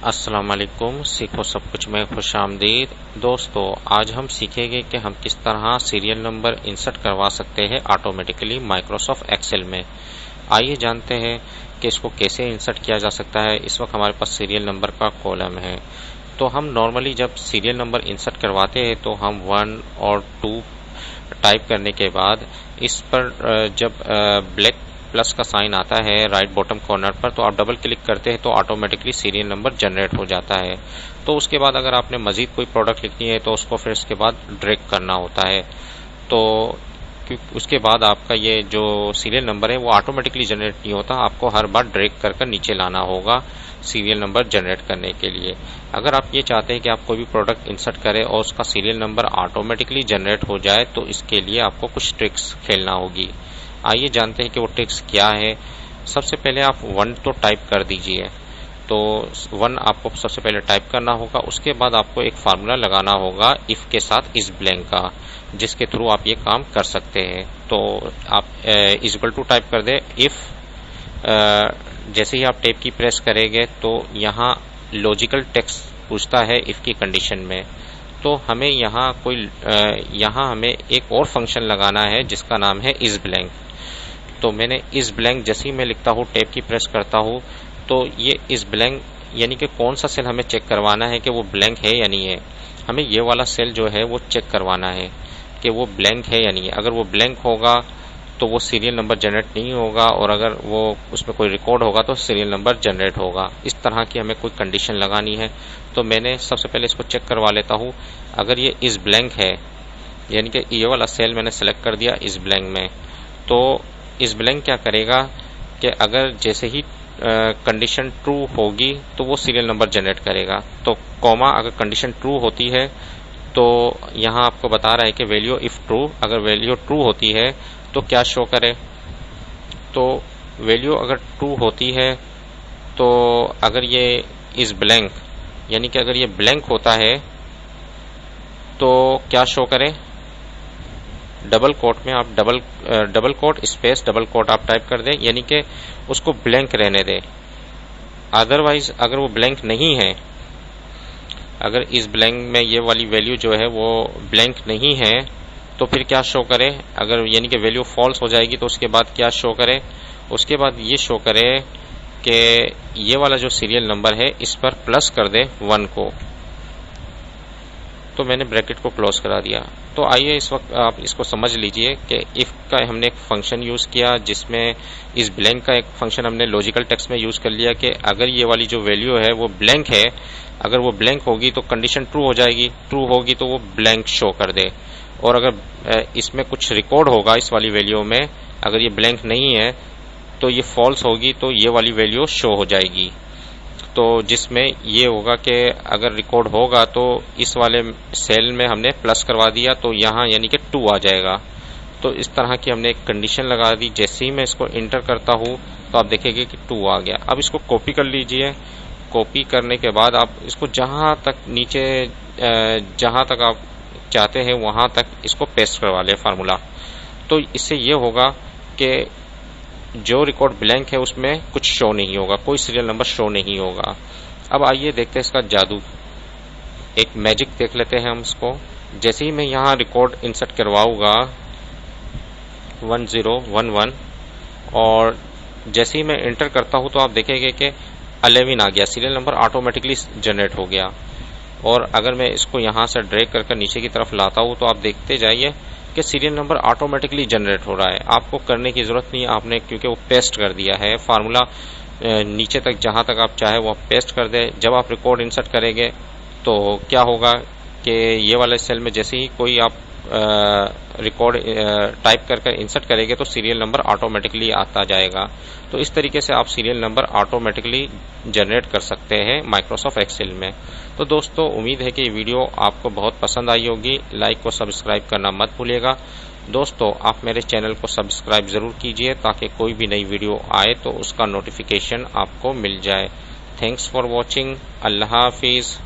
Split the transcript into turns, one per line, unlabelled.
अस्सलाम वालेकुम। सीखो सब कुछ में खुश आमदीद। दोस्तों, आज हम सीखेंगे कि हम किस तरह सीरियल नंबर इंसर्ट करवा सकते हैं ऑटोमेटिकली माइक्रोसॉफ्ट एक्सेल में। आइए जानते हैं कि इसको कैसे इंसर्ट किया जा सकता है। इस वक्त हमारे पास सीरियल नंबर का कॉलम है, तो हम नॉर्मली जब सीरियल नंबर इंसर्ट करवाते हैं तो हम 1 और 2 टाइप करने के बाद इस पर जब ब्लैक प्लस का साइन आता है राइट बॉटम कॉर्नर पर, तो आप डबल क्लिक करते हैं तो ऑटोमेटिकली सीरियल नंबर जनरेट हो जाता है। तो उसके बाद अगर आपने मजीद कोई प्रोडक्ट लिखनी है तो उसको फिर उसके बाद ड्रैग करना होता है। तो उसके बाद आपका ये जो सीरियल नंबर है वो ऑटोमेटिकली जनरेट नहीं होता, आपको हर बार ड्रैग कर नीचे लाना होगा सीरियल नंबर जनरेट करने के लिए। अगर आप ये चाहते हैं कि आप कोई भी प्रोडक्ट इंसर्ट करें और उसका सीरियल नंबर ऑटोमेटिकली जनरेट हो जाए, तो इसके लिए आपको कुछ ट्रिक्स खेलना होगी। आइए जानते हैं कि वो ट्रिक्स क्या है। सबसे पहले आप 1 तो टाइप कर दीजिए। तो 1 आपको सबसे पहले टाइप करना होगा। उसके बाद आपको एक फार्मूला लगाना होगा इफ के साथ इस ब्लैंक का, जिसके थ्रू आप ये काम कर सकते हैं। तो आप इज इक्वल टू टाइप कर दे इफ। जैसे ही आप टैब की प्रेस करेंगे तो यहाँ लॉजिकल टेक्स्ट पूछता है इफ की कंडीशन में। तो हमें यहाँ हमें एक और फंक्शन लगाना है जिसका नाम है इज ब्लैंक। तो मैंने इस ब्लैंक जैसे ही मैं लिखता हूँ, टैब की प्रेस करता हूँ, तो ये इस ब्लैंक यानी कि कौन सा सेल हमें चेक करवाना है कि वो ब्लैंक है या नहीं है। हमें ये वाला सेल जो है वो चेक करवाना है कि वो ब्लैंक है या नहीं है। अगर वो ब्लैंक होगा तो वो सीरियल नंबर जनरेट नहीं होगा, और अगर वो उसमें कोई रिकॉर्ड होगा तो सीरियल नंबर जनरेट होगा। इस तरह की हमें कोई कंडीशन लगानी है। तो मैंने सबसे पहले इसको चेक करवा लेता हूँ। अगर ये इस ब्लैंक है, यानी कि ये वाला सेल मैंने सेलेक्ट कर दिया इस ब्लैंक में, तो इस ब्लैंक क्या करेगा कि अगर जैसे ही कंडीशन ट्रू होगी तो वो सीरियल नंबर जनरेट करेगा। तो कॉमा अगर कंडीशन ट्रू होती है तो यहाँ आपको बता रहा है कि वैल्यू इफ ट्रू, अगर वैल्यू ट्रू होती है तो क्या शो करे। तो वैल्यू अगर ट्रू होती है तो अगर ये इस ब्लैंक यानी कि अगर ये ब्लैंक होता है तो क्या शो करे। डबल कोट में आप double quote space double quote आप टाइप कर दें, यानी कि उसको ब्लैंक रहने दें। अदरवाइज अगर वो ब्लैंक नहीं है, अगर इस ब्लैंक में ये वाली वैल्यू जो है वो ब्लैंक नहीं है, तो फिर क्या शो करे। अगर यानी कि वैल्यू फॉल्स हो जाएगी तो उसके बाद क्या शो करे। उसके बाद ये शो करे कि ये वाला जो सीरियल नंबर है इस पर प्लस कर दे 1 को। तो मैंने ब्रैकेट को क्लोज करा दिया। तो आइए इस वक्त आप इसको समझ लीजिए कि इफ का हमने एक फंक्शन यूज किया, जिसमें इस ब्लैंक का एक फंक्शन हमने लॉजिकल टेक्स्ट में यूज कर लिया कि अगर ये वाली जो वैल्यू है वो ब्लैंक है, अगर वो ब्लैंक होगी तो कंडीशन ट्रू हो जाएगी, ट्रू होगी तो वो ब्लैंक शो कर दे। और अगर इसमें कुछ रिकॉर्ड होगा इस वाली वैल्यू में, अगर ये ब्लैंक नहीं है तो ये फॉल्स होगी तो ये वाली वैल्यू शो हो जाएगी। तो जिसमें ये होगा कि अगर रिकॉर्ड होगा तो इस वाले सेल में हमने प्लस करवा दिया तो यहाँ यानी कि 2 आ जाएगा। तो इस तरह की हमने एक कंडीशन लगा दी। जैसे ही मैं इसको इंटर करता हूँ तो आप देखेंगे कि 2 आ गया। अब इसको कॉपी कर लीजिए। कॉपी करने के बाद आप इसको जहाँ तक नीचे जहाँ तक आप चाहते हैं वहाँ तक इसको पेस्ट करवा लें फार्मूला। तो इससे ये होगा कि जो रिकॉर्ड ब्लैंक है उसमें कुछ शो नहीं होगा, कोई सीरियल नंबर शो नहीं होगा। अब आइए देखते हैं इसका जादू, एक मैजिक देख लेते हैं हम इसको। जैसे ही मैं यहाँ रिकॉर्ड इंसर्ट करवाऊंगा 1011 और जैसे ही मैं एंटर करता हूँ तो आप देखेंगे कि 11 आ गया, सीरियल नंबर ऑटोमेटिकली जनरेट हो गया। और अगर मैं इसको यहाँ से ड्रैग कर नीचे की तरफ लाता हूँ तो आप देखते जाइए कि सीरियल नंबर ऑटोमेटिकली जनरेट हो रहा है। आपको करने की जरूरत नहीं है, आपने क्योंकि वो पेस्ट कर दिया है फार्मूला नीचे तक जहां तक आप चाहे वो आप पेस्ट कर दे। जब आप रिकॉर्ड इंसर्ट करेंगे तो क्या होगा कि ये वाले सेल में जैसे ही कोई आप रिकॉर्ड टाइप कर इंसर्ट करेंगे तो सीरियल नंबर ऑटोमेटिकली आता जाएगा। तो इस तरीके से आप सीरियल नंबर ऑटोमेटिकली जनरेट कर सकते हैं माइक्रोसॉफ्ट एक्सेल में। तो दोस्तों, उम्मीद है कि ये वीडियो आपको बहुत पसंद आई होगी। लाइक और सब्सक्राइब करना मत भूलिएगा। दोस्तों, आप मेरे चैनल को सब्सक्राइब जरूर कीजिए ताकि कोई भी नई वीडियो आए तो उसका नोटिफिकेशन आपको मिल जाए। Thanks for watching. Allah Hafiz.